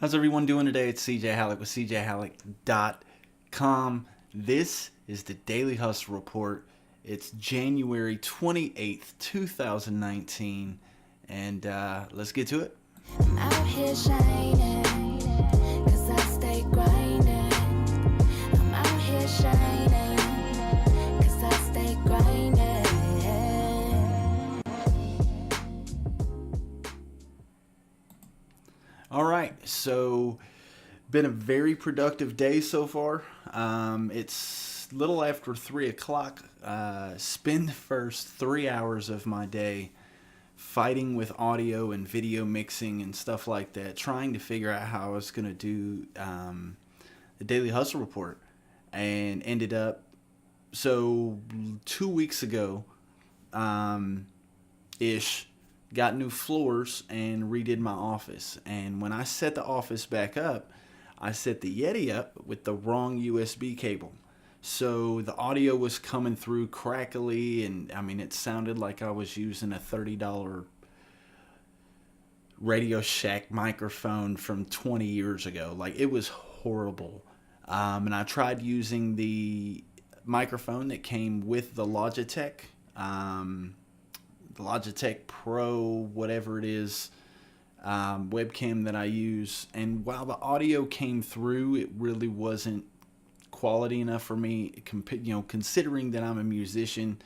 How's everyone doing today? It's CJ Halleck with CJHalleck.com. This is the Daily Hustle Report. It's January 28th, 2019, and let's get to it. I'm out here shining, 'cause I stay grinding. I'm out here shining, 'cause I stay grinding. All right, so been a very productive day so far. It's little after 3 o'clock. Spend the first 3 hours of my day fighting with audio and video mixing and stuff like that, trying to figure out how I was going to do the Daily Hustle Report, and ended up, so 2 weeks ago, ish, got new floors and redid my office. And when I set the office back up, I set the Yeti up with the wrong USB cable. So the audio was coming through crackly, and I mean, it sounded like I was using a $30 Radio Shack microphone from 20 years ago. Like, it was horrible. And I tried using the microphone that came with the Logitech Pro, whatever it is, webcam that I use. And while the audio came through, it really wasn't quality enough for me. Considering that I'm a musician,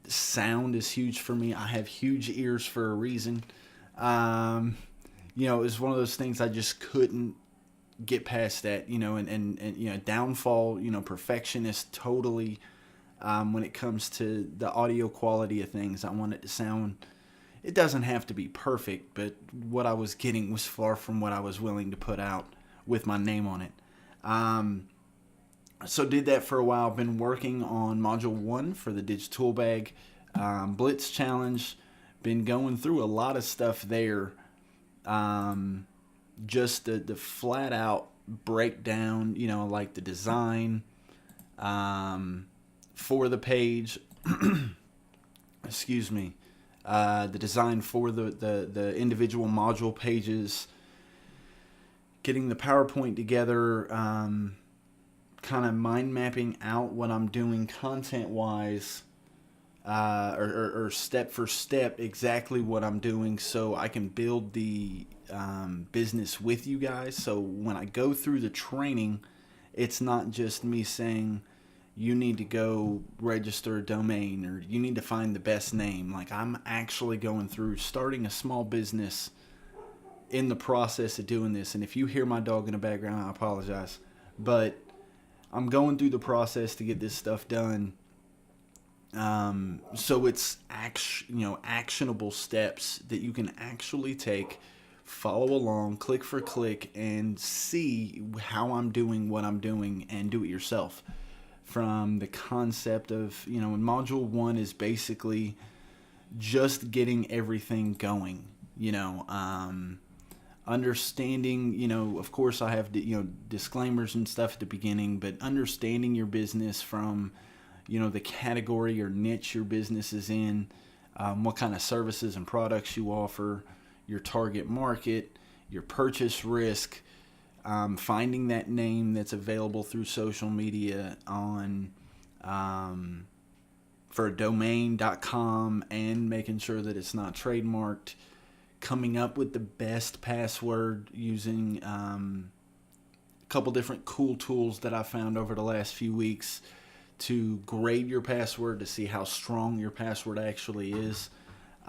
sound is huge for me. I have huge ears for a reason. It was one of those things I just couldn't get past that, and downfall, perfectionist totally. When it comes to the audio quality of things, I want it to sound, it doesn't have to be perfect, but what I was getting was far from what I was willing to put out with my name on it. So did that for a while. Been working on Module 1 for the DigiToolBag Blitz Challenge. Been going through a lot of stuff there. Just the flat out breakdown, like the design, for the page, excuse me, the design for the individual module pages, getting the PowerPoint together, kind of mind mapping out what I'm doing content wise, or step for step exactly what I'm doing, so I can build the business with you guys. So when I go through the training, it's not just me saying, you need to go register a domain, or you need to find the best name. Like, I'm actually going through starting a small business in the process of doing this. And if you hear my dog in the background, I apologize. But I'm going through the process to get this stuff done. So it's actionable steps that you can actually take, follow along, click for click, and see how I'm doing what I'm doing, and do it yourself. From the concept of, and Module 1 is basically just getting everything going, understanding, of course I have, disclaimers and stuff at the beginning, but understanding your business from, the category or niche your business is in, what kind of services and products you offer, your target market, your purchase risk, finding that name that's available through social media on for domain.com, and making sure that it's not trademarked, coming up with the best password using a couple different cool tools that I found over the last few weeks to grade your password to see how strong your password actually is.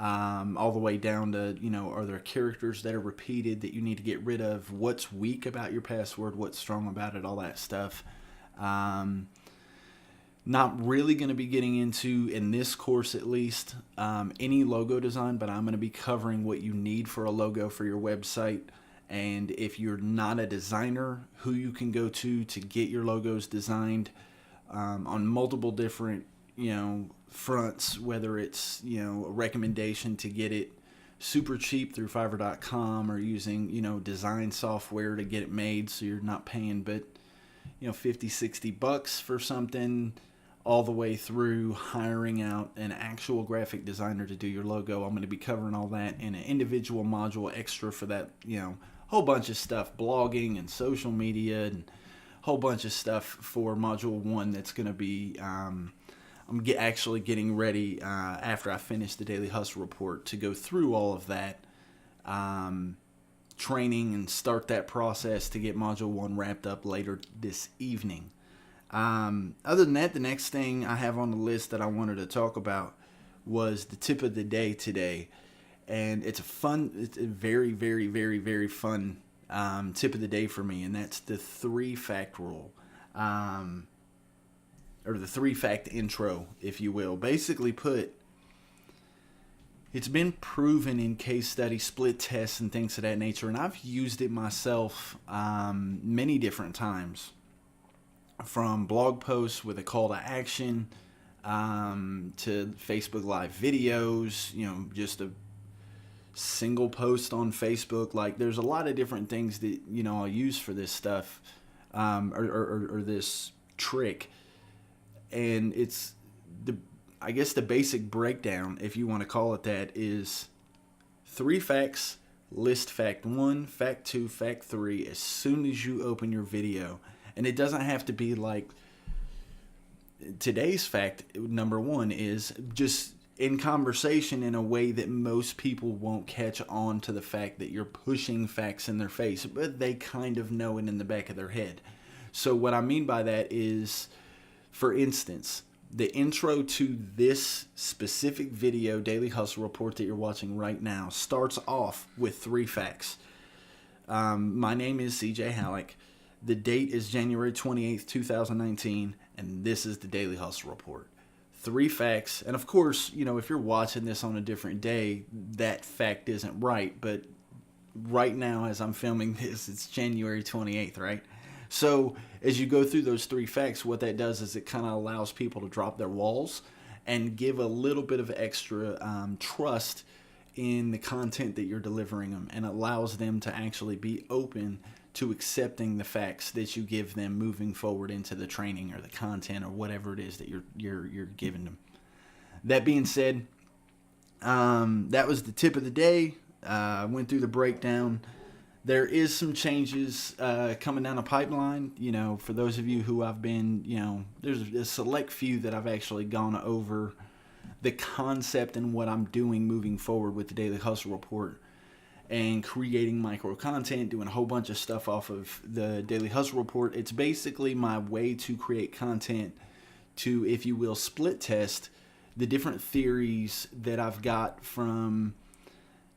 All the way down to, are there characters that are repeated that you need to get rid of? What's weak about your password? What's strong about it? All that stuff. Not really going to be getting into, in this course at least, any logo design, but I'm going to be covering what you need for a logo for your website. And if you're not a designer, who you can go to get your logos designed on multiple different, fronts, whether it's, a recommendation to get it super cheap through Fiverr.com, or using, design software to get it made, so you're not paying but, $50-$60 for something, all the way through hiring out an actual graphic designer to do your logo. I'm going to be covering all that in an individual module extra for that, whole bunch of stuff, blogging and social media, and a whole bunch of stuff for Module 1 that's going to be, I'm actually getting ready after I finish the Daily Hustle Report to go through all of that training and start that process to get Module 1 wrapped up later this evening. Other than that, the next thing I have on the list that I wanted to talk about was the tip of the day today. And it's a very, very, very, very fun tip of the day for me, and that's the 3-fact rule. Or the 3-fact intro, if you will. Basically put, it's been proven in case studies, split tests, and things of that nature, and I've used it myself many different times. From blog posts with a call to action to Facebook Live videos, just a single post on Facebook. Like, there's a lot of different things that, I'll use for this stuff or this trick. And it's I guess the basic breakdown, if you want to call it that, is 3 facts, list fact 1, fact 2, fact 3 as soon as you open your video. And it doesn't have to be like today's fact number 1 is just in conversation in a way that most people won't catch on to the fact that you're pushing facts in their face, but they kind of know it in the back of their head. So what I mean by that is, for instance, the intro to this specific video, Daily Hustle Report that you're watching right now, starts off with 3 facts. My name is CJ Halleck. The date is January 28th, 2019, and this is the Daily Hustle Report. 3 facts, and of course, if you're watching this on a different day, that fact isn't right, but right now as I'm filming this, it's January 28th, right? So as you go through those 3 facts, what that does is it kind of allows people to drop their walls and give a little bit of extra trust in the content that you're delivering them, and allows them to actually be open to accepting the facts that you give them moving forward into the training or the content or whatever it is that you're giving them. That being said, that was the tip of the day. I went through the breakdown. There is some changes coming down the pipeline. For those of you who I've been, there's a select few that I've actually gone over the concept and what I'm doing moving forward with the Daily Hustle Report and creating micro content, doing a whole bunch of stuff off of the Daily Hustle Report. It's basically my way to create content to, if you will, split test the different theories that I've got from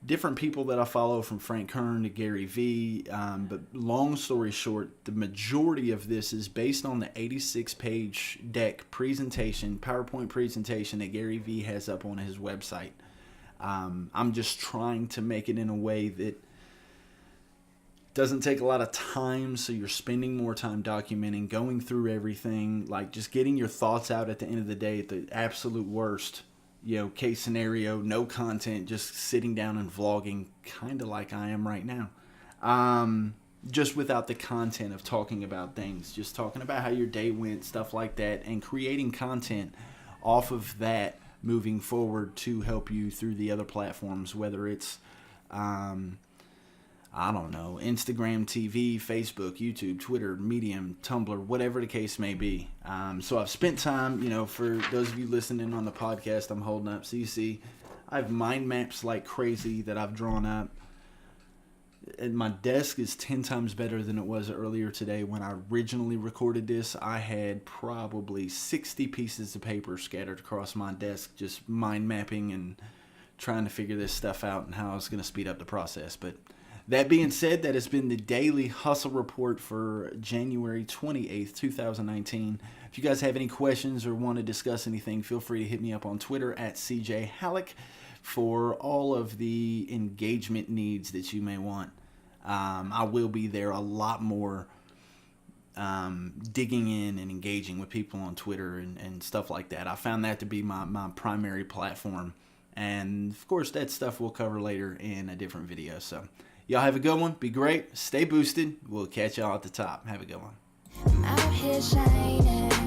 different people that I follow, from Frank Kern to Gary Vee. But long story short, the majority of this is based on the 86-page deck presentation, PowerPoint presentation that Gary Vee has up on his website. I'm just trying to make it in a way that doesn't take a lot of time, so you're spending more time documenting, going through everything, like just getting your thoughts out at the end of the day. At the absolute worst, case scenario, no content, just sitting down and vlogging, kind of like I am right now. Just without the content of talking about things, just talking about how your day went, stuff like that, and creating content off of that moving forward to help you through the other platforms, whether it's, Instagram TV, Facebook, YouTube, Twitter, Medium, Tumblr, whatever the case may be. So I've spent time, for those of you listening on the podcast, I'm holding up. So you see, I have mind maps like crazy that I've drawn up. And my desk is 10 times better than it was earlier today. When I originally recorded this, I had probably 60 pieces of paper scattered across my desk, just mind mapping and trying to figure this stuff out and how I was going to speed up the process. But that being said, that has been the Daily Hustle Report for January 28th, 2019. If you guys have any questions or want to discuss anything, feel free to hit me up on Twitter at CJ Halleck for all of the engagement needs that you may want. I will be there a lot more, digging in and engaging with people on Twitter and stuff like that. I found that to be my primary platform. And of course, that stuff we'll cover later in a different video. So y'all have a good one. Be great. Stay boosted. We'll catch y'all at the top. Have a good one. I'm out here shining.